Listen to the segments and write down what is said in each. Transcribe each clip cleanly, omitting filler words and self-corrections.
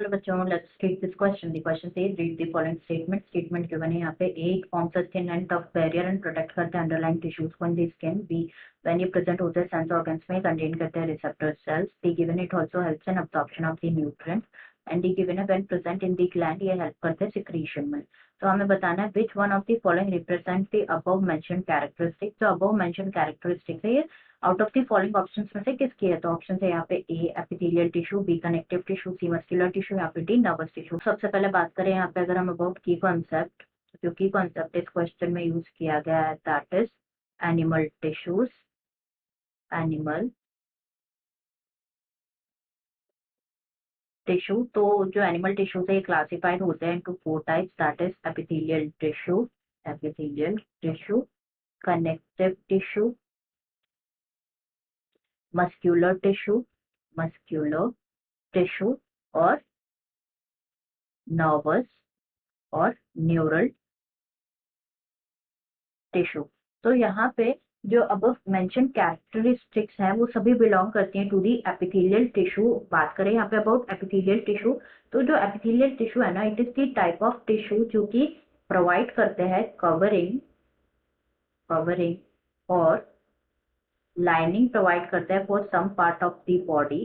चलो बच्चों, let's take this question. The question says read the following statement. Statement given है यहाँ पे. A, it forms a thin and tough barrier and protect करते हैं underlying tissues को in the skin. B, when ये present होते हैं sense organs में contain करते हैं receptor cells. C given it also helps in absorption of the nutrients. And D given है when present in the gland ये help करते हैं secretion में. तो हमें बताना है which one of the following represent the above mentioned characteristics. जो above mentioned characteristics है ये out of the following options में से किसकी है? तो ऑप्शन है यहाँ पे A epithelial tissue, B connective tissue, C muscular tissue, यहाँ पे डी नर्वस टिश्यू. सबसे पहले बात करें यहाँ पे अगर हम अबाउट की कॉन्सेप्ट, जो की कॉन्सेप्ट इस क्वेश्चन में यूज किया गया है that is animal tissues. Animal tissue. तो जो एनिमल टिश्यूज है ये क्लासिफाइड होते हैं into 4 types that is epithelial tissue, connective tissue, muscular tissue और नर्वस और न्यूरल टिश्यू. तो यहाँ पे जो अबव मेंशन कैरेक्टरिस्टिक्स हैं वो सभी बिलोंग करती हैं टू दी एपिथेलियल टिश्यू. बात करें यहाँ पे अबाउट एपिथेलियल टिश्यू, तो जो एपिथेलियल टिश्यू है ना, it is the type of tissue जो कि प्रोवाइड करते हैं कवरिंग और लाइनिंग प्रोवाइड करता है for some part of the body.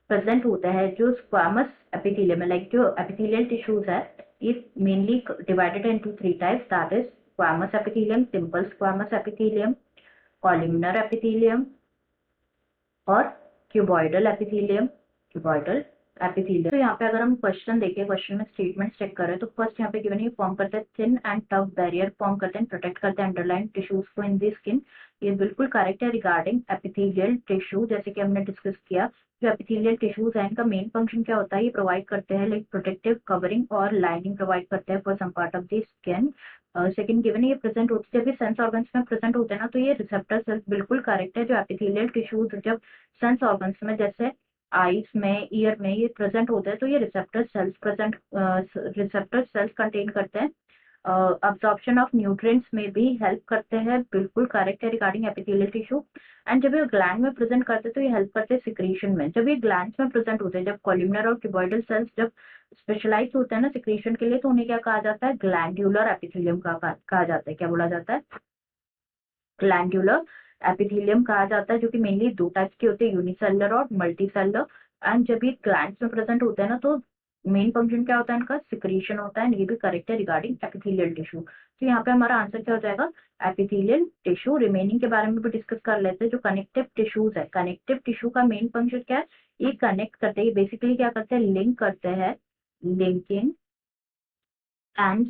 Present होता है जो स्क्वामस एपिथेलियम है. लाइक जो एपिथेलियल टिश्यूज है ये mainly divided into 3 types that is squamous epithelium, simple squamous epithelium, columnar epithelium और क्यूबॉइडल एपिथेलियम. तो यहाँ पे अगर हम क्वेश्चन देखें, क्वेश्चन में स्टेटमेंट चेक करें तो फर्स्ट यहाँ पे गिवन है फॉर्म करते हैं thin and tough barrier, form करते हैं प्रोटेक्ट करते हैं अंडरलाइन टिश्यूज को इन दी स्किन. ये बिल्कुल करेक्ट है रिगार्डिंग एपिथेलियल टिश्यू. जैसे कि हमने डिस्कस किया, जो एपिथेलियल टिश्यूज है इनका मेन फंक्शन क्या होता है, ये प्रोवाइड करते हैं लाइक प्रोटेक्टिव कवरिंग और लाइनिंग प्रोवाइड करते हैं for some part of the skin. Second given है ये प्रेजेंट होते हैं जब ये सेंस ऑर्गन्स में प्रेजेंट होते हैं ना, तो ये रिसेप्टर सेल्स. बिल्कुल करेक्ट है. जो एपिथेलियल टिश्यूज जब सेंस ऑर्गन्स में जैसे आईज में, ईयर में ये प्रेजेंट होते हैं तो ये रिसेप्टर सेल्स कंटेन करते हैं. अब्जॉर्प्शन ऑफ न्यूट्रिएंट्स में भी हेल्प करते हैं. बिल्कुल करेक्ट है रिगार्डिंग एपिथेलियल टिश्यू. एंड जब ये ग्लैंड में प्रेजेंट करते हैं तो ये हेल्प करते हैं सिक्रीशन में. जब ये ग्लैंड्स में प्रेजेंट होते हैं, जब कॉलमनर और क्यूबॉइडल सेल्स जब स्पेशलाइज होते हैं ना सिक्रीशन के लिए, तो उन्हें क्या कहा जाता है? ग्लैंड्यूलर एपिथेलियम कहा जाता है. क्या बोला जाता है? ग्लैंड्यूलर एपिथेलियम कहा जाता है, जो कि मेनली 2 टाइप्स के होते हैं, यूनिसेलुलर और मल्टीसेलुलर. एंड जब ये ग्लैंड्स में प्रेजेंट होते हैं ना, तो मेन फंक्शन क्या होता है इनका? सिक्रीशन होता है. ये भी करेक्ट है रिगार्डिंग एपिथेलियल टिश्यू. तो यहाँ पे हमारा आंसर क्या हो जाएगा? Epithelial tissue. रिमेनिंग के बारे में भी डिस्कस कर लेते हैं. जो कनेक्टिव टिश्यूज है, कनेक्टिव टिश्यू का मेन फंक्शन क्या है? ये कनेक्ट करते हैं. बेसिकली क्या करते हैं? लिंक करते हैं. Linking and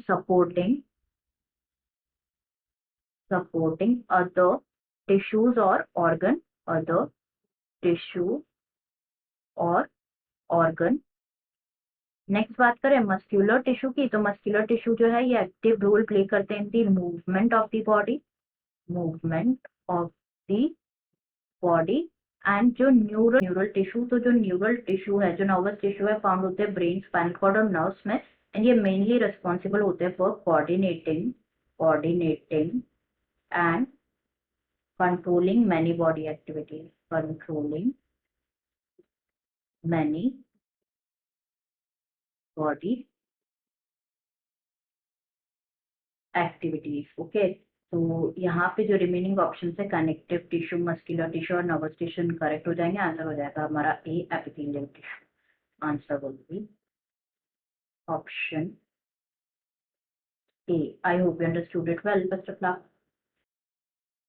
supporting other tissues or other tissue or organ. Next बात करें मस्कुलर टिश्यू की, तो मस्कुलर टिश्यू जो है ये एक्टिव रोल प्ले करते हैं in the movement of the body. And जो न्यूरल टिश्यू, तो जो न्यूरल टिश्यू है, जो नर्वस टिश्यू है, फाउंड होते हैं ब्रेन, स्पाइनल कॉर्ड और नर्व्स में. एंड ये मेनली रिस्पॉन्सिबल होते हैं for coordinating and controlling many body activities. Okay. तो यहाँ पे जो रिमेनिंग ऑप्शन है कनेक्टिव टिश्यू, मस्कुलर टिश्यू और नर्वस टिश्यू करेक्ट हो जाएंगे. आंसर हो जाएगा हमारा A epithelial tissue. Answer will be option A. I hope you understood it well. Best of luck.